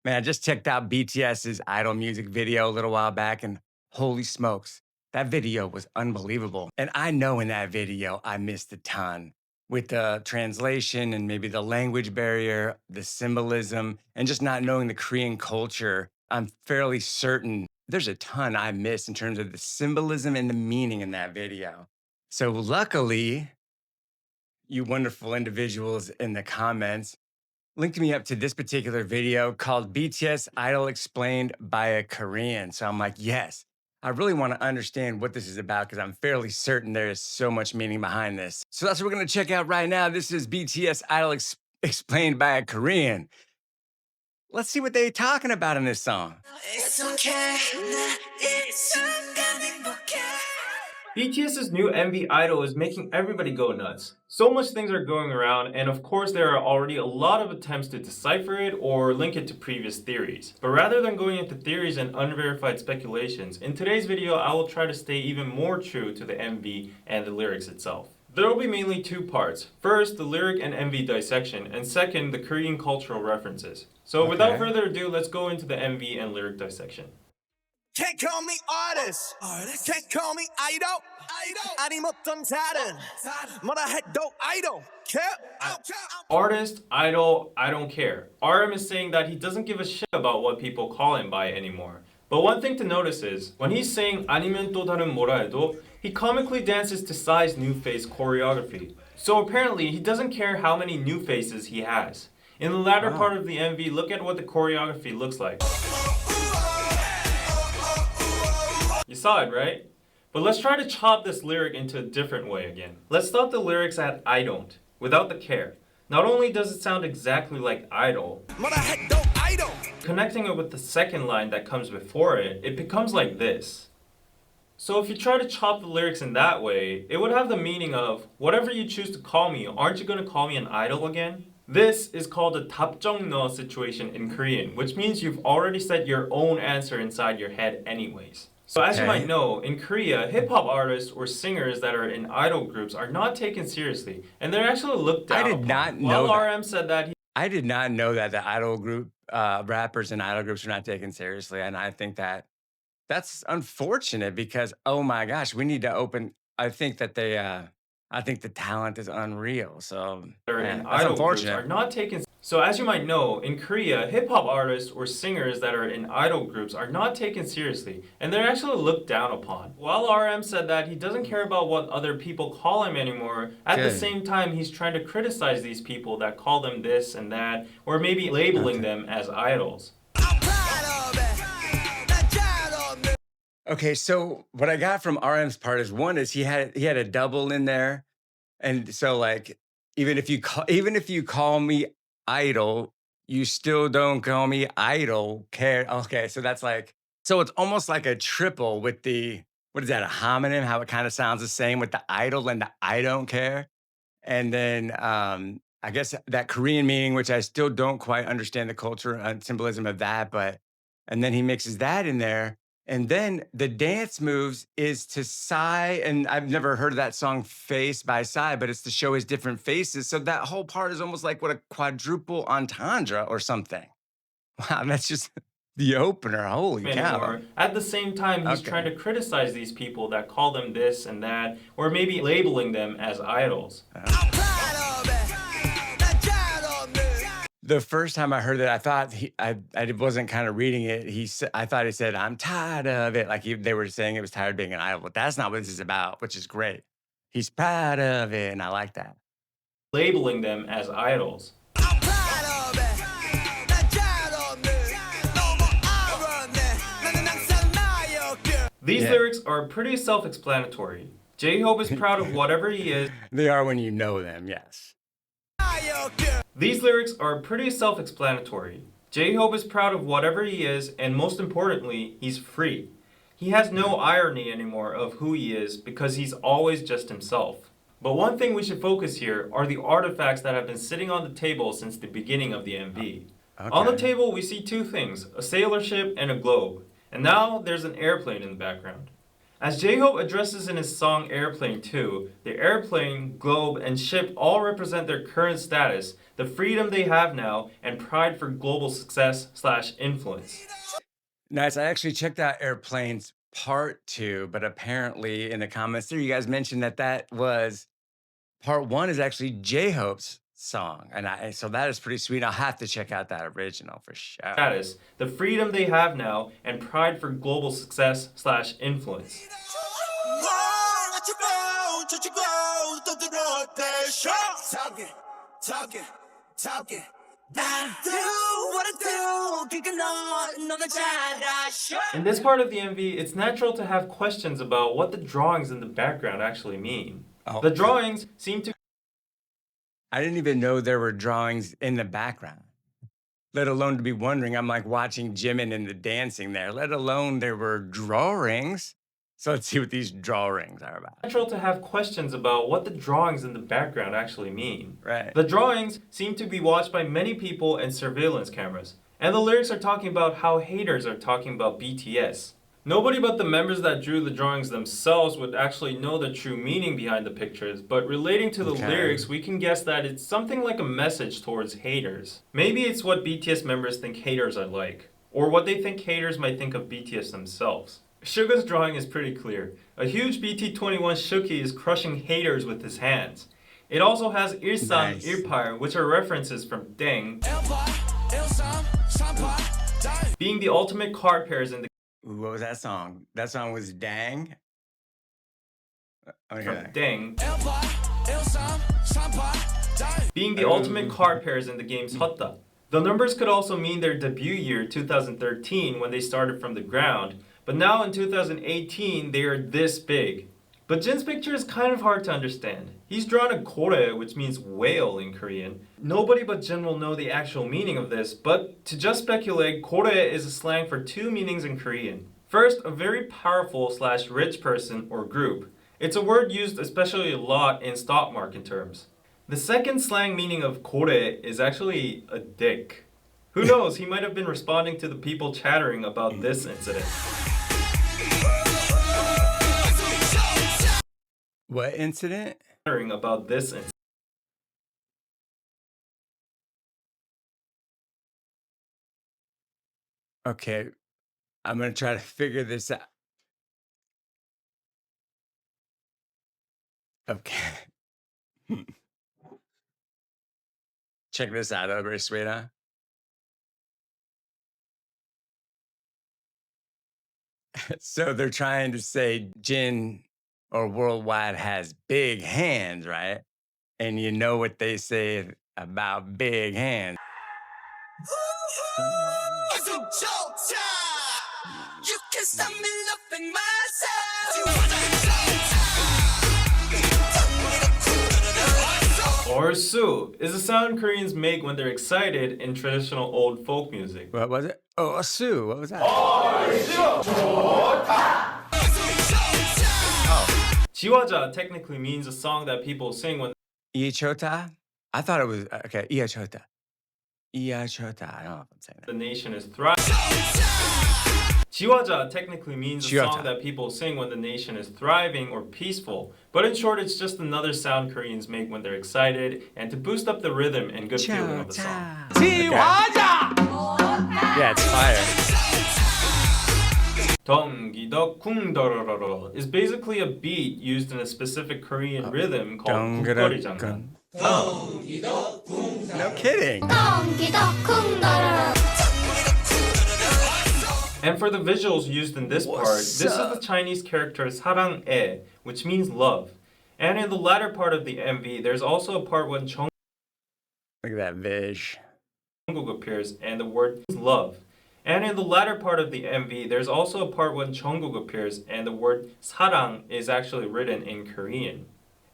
Man, I just checked out BTS's Idol music video a little while back, and holy smokes, that video was unbelievable. And I know in that video, I missed a ton with the translation and maybe the language barrier, the symbolism, and just not knowing the Korean culture. I'm fairly certain there's a ton I missed in terms of the symbolism and the meaning in that video. So, luckily, you wonderful individuals in the comments linked me up to this particular video called BTS Idol Explained by a Korean. So I'm like, yes, I really want to understand what this is about because I'm fairly certain there is so much meaning behind this. So that's what we're going to check out right now. This is BTS Idol Explained by a Korean. Let's see what they're talking about in this song. BTS's new MV Idol is making everybody go nuts. So much things are going around, and of course there are already a lot of attempts to decipher it or link it to previous theories. But rather than going into theories and unverified speculations, in today's video I will try to stay even more true to the MV and the lyrics itself. There will be mainly two parts. First, the lyric and MV dissection, and second, the Korean cultural references. So without further ado, let's go into the MV and lyric dissection. Can't call me artist. Can't call me idol. 아님 어떤 다른 뭐라 해도 idol. Artist, idol, I don't care. RM is saying that he doesn't give a shit about what people call him by anymore. But one thing to notice is, when he's saying 아니면 또 다른 뭐라 해도, he comically dances to Psy's new face choreography. So apparently, he doesn't care how many new faces he has. In the latter part of the MV, look at what the choreography looks like. You saw it, right? But let's try to chop this lyric into a different way again. Let's stop the lyrics at I don't, without the care. Not only does it sound exactly like idol, connecting it with the second line that comes before it, it becomes like this. So if you try to chop the lyrics in that way, it would have the meaning of, whatever you choose to call me, aren't you going to call me an idol again? This is called a 답정너 situation in Korean, which means you've already said your own answer inside your head anyways. So as you might know, in Korea, hip-hop artists or singers that are in idol groups are not taken seriously, and they're actually looked down I did upon. not know While that. RM said that I did not know that the idol group, rappers and idol groups are not taken seriously. And I think that that's unfortunate because, oh my gosh, we need to open. I think that I think the talent is unreal. So, are man, in that's idol groups unfortunate. are not taken. So as you might know, in Korea, hip-hop artists or singers that are in idol groups are not taken seriously, and they're actually looked down upon. While RM said that he doesn't care about what other people call him anymore, at the same time he's trying to criticize these people that call them this and that, or maybe labeling them as idols. Okay, so what I got from RM's part is one is he had a double in there, and so like even if you call me idol, you still don't call me idol. Care? Okay, so that's like so it's almost like a triple with the what is that a homonym? How it kind of sounds the same with the idol and the I don't care, and then I guess that Korean meaning, which I still don't quite understand the culture and symbolism of that, but and then he mixes that in there. And then the dance moves is to Psy, and I've never heard of that song Face by Psy, but it's to show his different faces. So that whole part is almost like what a quadruple entendre or something. Wow, that's just the opener. Holy cow. Anymore. At the same time, he's trying to criticize these people that call them this and that, or maybe labeling them as idols. The first time I heard it, I thought I wasn't kind of reading it. I thought he said, "I'm tired of it," like they were saying it was tired of being an idol. But that's not what this is about, which is great. He's proud of it, and I like that. Labeling them as idols. These lyrics are pretty self-explanatory. J-Hope is proud of whatever he is. They are when you know them, yes. These lyrics are pretty self-explanatory. J-Hope is proud of whatever he is, and most importantly, he's free. He has no irony anymore of who he is because he's always just himself. But one thing we should focus here are the artifacts that have been sitting on the table since the beginning of the MV. On the table, we see two things, a sailor ship and a globe. And now there's an airplane in the background. As J-Hope addresses in his song Airplane 2, the airplane, globe, and ship all represent their current status, the freedom they have now, and pride for global success/influence. Nice. I actually checked out Airplanes Part 2, but apparently in the comments there, you guys mentioned that that was Part 1 is actually J-Hope's song. So that is pretty sweet. I'll have to check out that original for sure. Status, the freedom they have now, and pride for global success/influence. Talking. In this part of the MV, it's natural to have questions about what the drawings in the background actually mean. Oh. The drawings seem to I didn't even know there were drawings in the background, let alone to be wondering. I'm like watching Jimin and the dancing there, let alone there were drawings. So let's see what these drawings are about. natural to have questions about what the drawings in the background actually mean. Right. The drawings seem to be watched by many people and surveillance cameras. And the lyrics are talking about how haters are talking about BTS. Nobody but the members that drew the drawings themselves would actually know the true meaning behind the pictures, but relating to the lyrics, we can guess that it's something like a message towards haters. Maybe it's what BTS members think haters are like, or what they think haters might think of BTS themselves. Suga's drawing is pretty clear. A huge BT21 Shuki is crushing haters with his hands. It also has Ilsan, Nice. Ilpar, which are references from Deng, being the ultimate card pairs in the Ooh, what was that song? That song was Dang. I wanna hear from that. Deng, being the ultimate card pairs in the game's Hotta. The numbers could also mean their debut year 2013 when they started from the ground, but now in 2018 they are this big. But Jin's picture is kind of hard to understand. He's drawn a kore, which means whale in Korean. Nobody but Jin will know the actual meaning of this, but to just speculate, kore is a slang for two meanings in Korean. First, a very powerful/rich person or group. It's a word used especially a lot in stock market terms. The second slang meaning of kore is actually a dick. Who knows, he might have been responding to the people chattering about this incident. What incident? Chattering about this incident. Okay, I'm gonna try to figure this out. Okay. Check this out, over sweetheart. So they're trying to say Jin or Worldwide has big hands, right? And you know what they say about big hands. You can stop me loving myself. Orsu is a sound Koreans make when they're excited in traditional old folk music. What was it? Oh, a Sue. What was that? Jiwaja technically means a song that people sing when Iachota? I thought it was, okay, Iachota. Iachota. I don't know if I'm saying the that. nation is thriving. Jiwaja technically means a Jiwaja. song that people sing when the nation is thriving or peaceful. But in short, it's just another sound Koreans make when they're excited and to boost up the rhythm and good feeling of the song. Okay. Yeah, it's fire. Donggido kungdorororo is basically a beat used in a specific Korean rhythm called 국거리장난. No kidding. And for the visuals used in this part, this is the Chinese character 사랑해, which means love. And in the latter part of the MV, there's also a part when Jungkook Look at that vish. appears and the word is love. And in the latter part of the MV, there's also a part when Jungkook appears and the word 사랑 is actually written in Korean.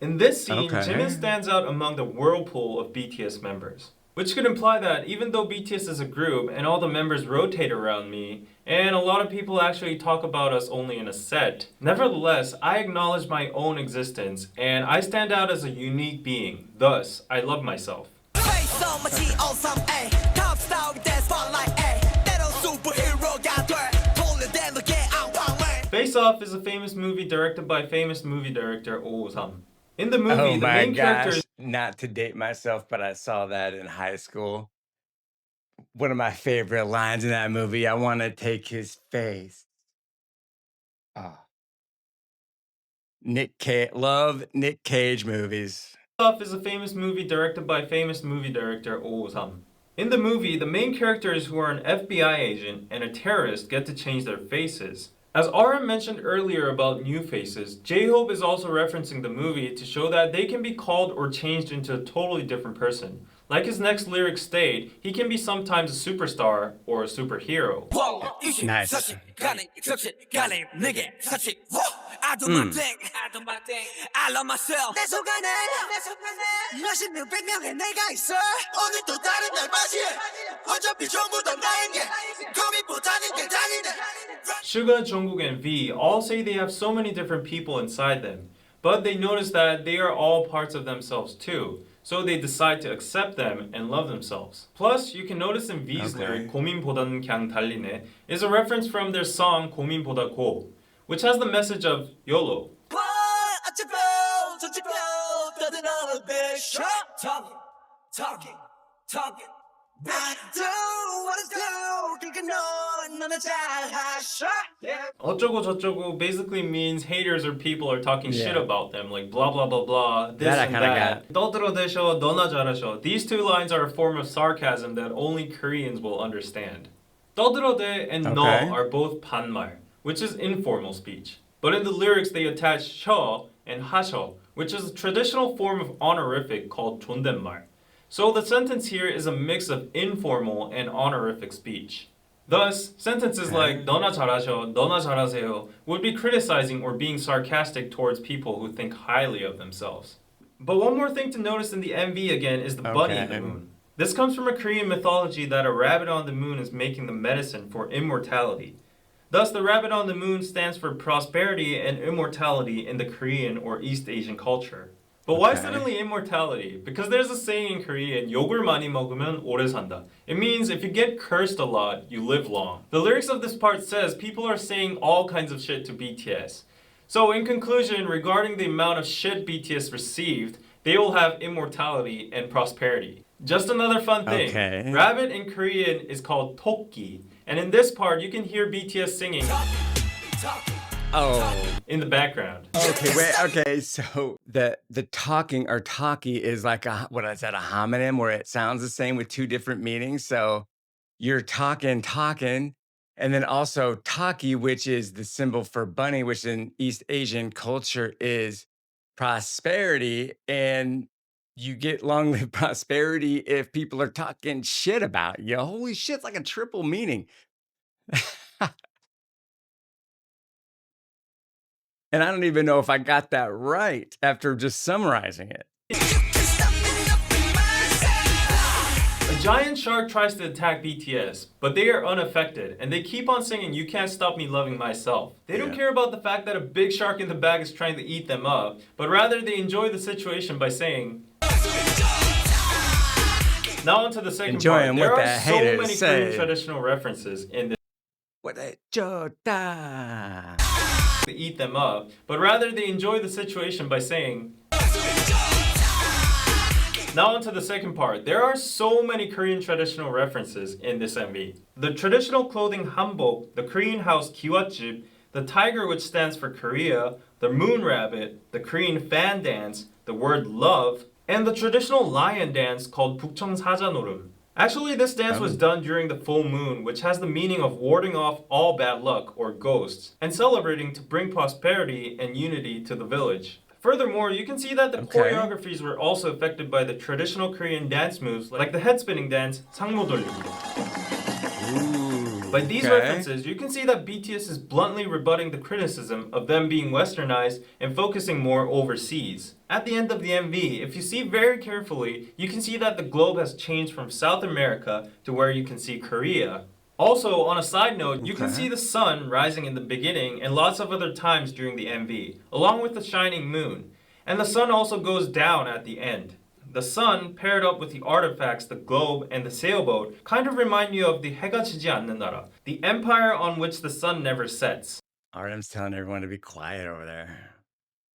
In this scene, Okay. Jimin stands out among the whirlpool of BTS members. Which could imply that even though BTS is a group and all the members rotate around me, and a lot of people actually talk about us only in a set, nevertheless, I acknowledge my own existence and I stand out as a unique being. Thus, I love myself. Face Off is a famous movie directed by famous movie director Oh Sam. In the Oh movie, the my main character is gosh. Not to date myself, but I saw that in high school. One of my favorite lines in that movie, I want to take his face. Oh, Nick Cage, love Nick Cage movies. Off is a famous movie directed by famous movie director Oh Sam. In the movie, the main characters who are an FBI agent and a terrorist get to change their faces. As RM mentioned earlier about new faces, J-Hope is also referencing the movie to show that they can be called or changed into a totally different person. Like his next lyrics state, he can be sometimes a superstar or a superhero. Nice. I do my thing. I love myself. 내 속안에 몇십 명, 백 명의 내가 있어. 오늘 또 다른 날 맞이해. 어차피 전부 다 나에게. 고민보다는 게 다니네. Suga, Jungkook, and V all say they have so many different people inside them, but they notice that they are all parts of themselves too, so they decide to accept them and love themselves. Plus, you can notice in V's lyric 고민보다는 그냥 달리네 is a reference from their song 고민보다 고, which has the message of YOLO. Talking. I do what I do. 그러니까 넌 너나 잘 하셔. 어쩌고 저쩌고 basically means haters or people are talking shit about them, like blah blah blah blah, this That I and kinda that. 떠들어대셔, 너나 잘하셔. These two lines are a form of sarcasm that only Koreans will understand. 떠들어대 and 너 are both 반말, which is informal speech. But in the lyrics they attach 셔 and 하셔, which is a traditional form of honorific called 존댓말. So the sentence here is a mix of informal and honorific speech. Thus, sentences like 너나 잘하셔, 너나 잘하세요 would be criticizing or being sarcastic towards people who think highly of themselves. But one more thing to notice in the MV again is the bunny in the moon. This comes from a Korean mythology that a rabbit on the moon is making the medicine for immortality. Thus, the rabbit on the moon stands for prosperity and immortality in the Korean or East Asian culture. But why suddenly immortality? Because there's a saying in Korean, 욕을 많이 먹으면 오래 산다. It means if you get cursed a lot, you live long. The lyrics of this part says people are saying all kinds of shit to BTS. So in conclusion, regarding the amount of shit BTS received, they will have immortality and prosperity. Just another fun thing. Rabbit in Korean is called tokki. And in this part, you can hear BTS singing in the background. Okay, so the talking or talkie is like a homonym where it sounds the same with two different meanings. So you're talking, and then also talkie, which is the symbol for bunny, which in East Asian culture is prosperity, and you get long-lived prosperity if people are talking shit about you. Holy shit, it's like a triple meaning. And I don't even know if I got that right after just summarizing it. A giant shark tries to attack BTS, but they are unaffected, and they keep on singing You Can't Stop Me Loving Myself. They don't care about the fact that a big shark in the bag is trying to eat them up, but rather they enjoy the situation by saying Now onto the second part. There are so many Korean traditional references in this. To eat them up, but rather they enjoy the situation by saying Now onto the second part. There are so many Korean traditional references in this MV. The traditional clothing hanbok, the Korean house kiwatjip, the tiger which stands for Korea, the moon rabbit, the Korean fan dance, the word love, and the traditional lion dance called 북청 사자노름. Actually, this dance was done during the full moon, which has the meaning of warding off all bad luck or ghosts, and celebrating to bring prosperity and unity to the village. Furthermore, you can see that the choreographies were also affected by the traditional Korean dance moves, like the head spinning dance, 상모 돌리기. By these references, you can see that BTS is bluntly rebutting the criticism of them being westernized and focusing more overseas. At the end of the MV, if you see very carefully, you can see that the globe has changed from South America to where you can see Korea. Also, on a side note, you can see the sun rising in the beginning and lots of other times during the MV, along with the shining moon. And the sun also goes down at the end. The sun, paired up with the artifacts, the globe, and the sailboat, kind of remind you of the 해가 지지 않는 나라, the empire on which the sun never sets. RM's telling everyone to be quiet over there.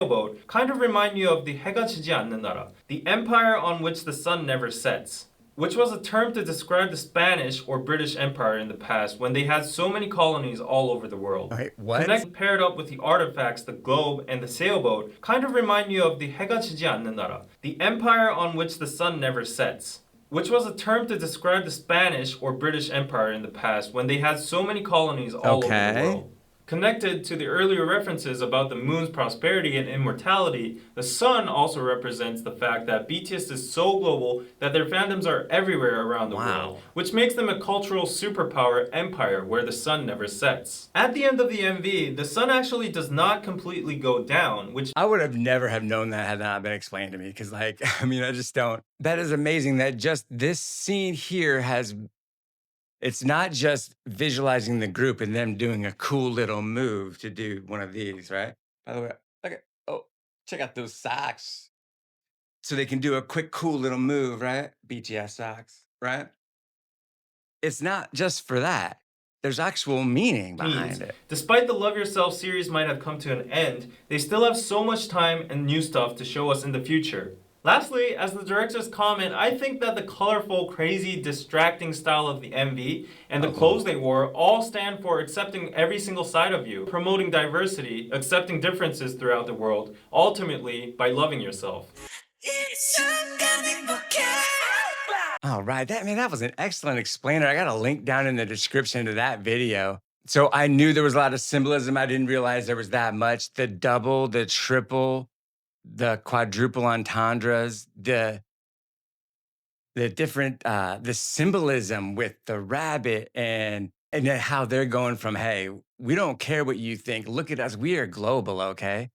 sailboat kind of remind me of the 해가 지지 않는 나라, the empire on which the sun never sets, which was a term to describe the Spanish or British Empire in the past when they had so many colonies all over the world. Wait, what? Connect paired up with the artifacts, the globe, and the sailboat kind of remind you of the 해가 지지 않는 나라, the empire on which the sun never sets, which was a term to describe the Spanish or British Empire in the past when they had so many colonies all over the Okay. world. Connected to the earlier references about the moon's prosperity and immortality, the sun also represents the fact that BTS is so global that their fandoms are everywhere around the Wow. world, which makes them a cultural superpower empire where the sun never sets. At the end of the MV, the sun actually does not completely go down, which I would have never have known that had not been explained to me because, like, I mean, I just don't. That is amazing that just this scene here has. It's not just visualizing the group and them doing a cool little move to do one of these, right? By the way, look at, oh, check out those socks. So they can do a quick, cool little move, right? BTS socks, right? It's not just for that. There's actual meaning means. behind it. Despite the Love Yourself series might have come to an end, they still have so much time and new stuff to show us in the future. Lastly, as the director's comment, I think that the colorful, crazy, distracting style of the MV and the clothes they wore all stand for accepting every single side of you, promoting diversity, accepting differences throughout the world, ultimately by loving yourself. 이 순간 행복해. All right. That was an excellent explainer. I got a link down in the description to that video. So I knew there was a lot of symbolism. I didn't realize there was that much. The double, the triple, the quadruple entendres, the different the symbolism with the rabbit and then how they're going from, hey, we don't care what you think. Look at us. We are global, okay?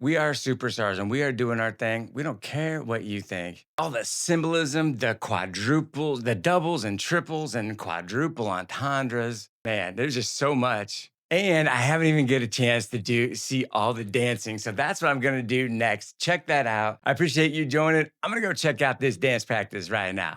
We are superstars and we are doing our thing. We don't care what you think. All the symbolism, the quadruples, the doubles and triples and quadruple entendres. Man, there's just so much. And I haven't even get a chance to see all the dancing. So that's what I'm gonna do next. Check that out. I appreciate you joining. I'm gonna go check out this dance practice right now.